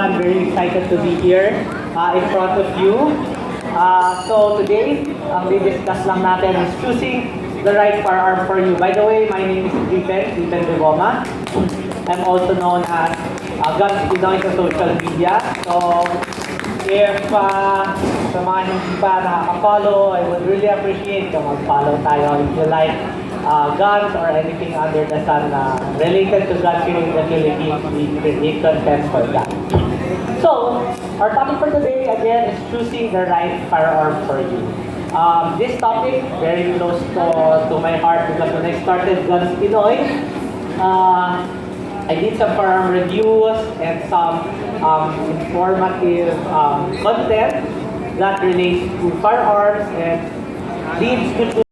everyone. Very excited to be here in front of you. So today, ang discuss lang natin is choosing the right firearm for you. By the way, my name is Driven Devoma. I'm also known as Guns Pinoy sa social media. So if sa mga hindi pa nakaka-follow, I would really appreciate kung mag-follow tayo if you like guns or anything under the sun related to gun killing in the Philippines. We create content for that. So, our topic for today again is choosing the right firearm for you. This topic very close to my heart because when I started Guns Pinoy, I did some firearm reviews and some informative content that relates to firearms and leads to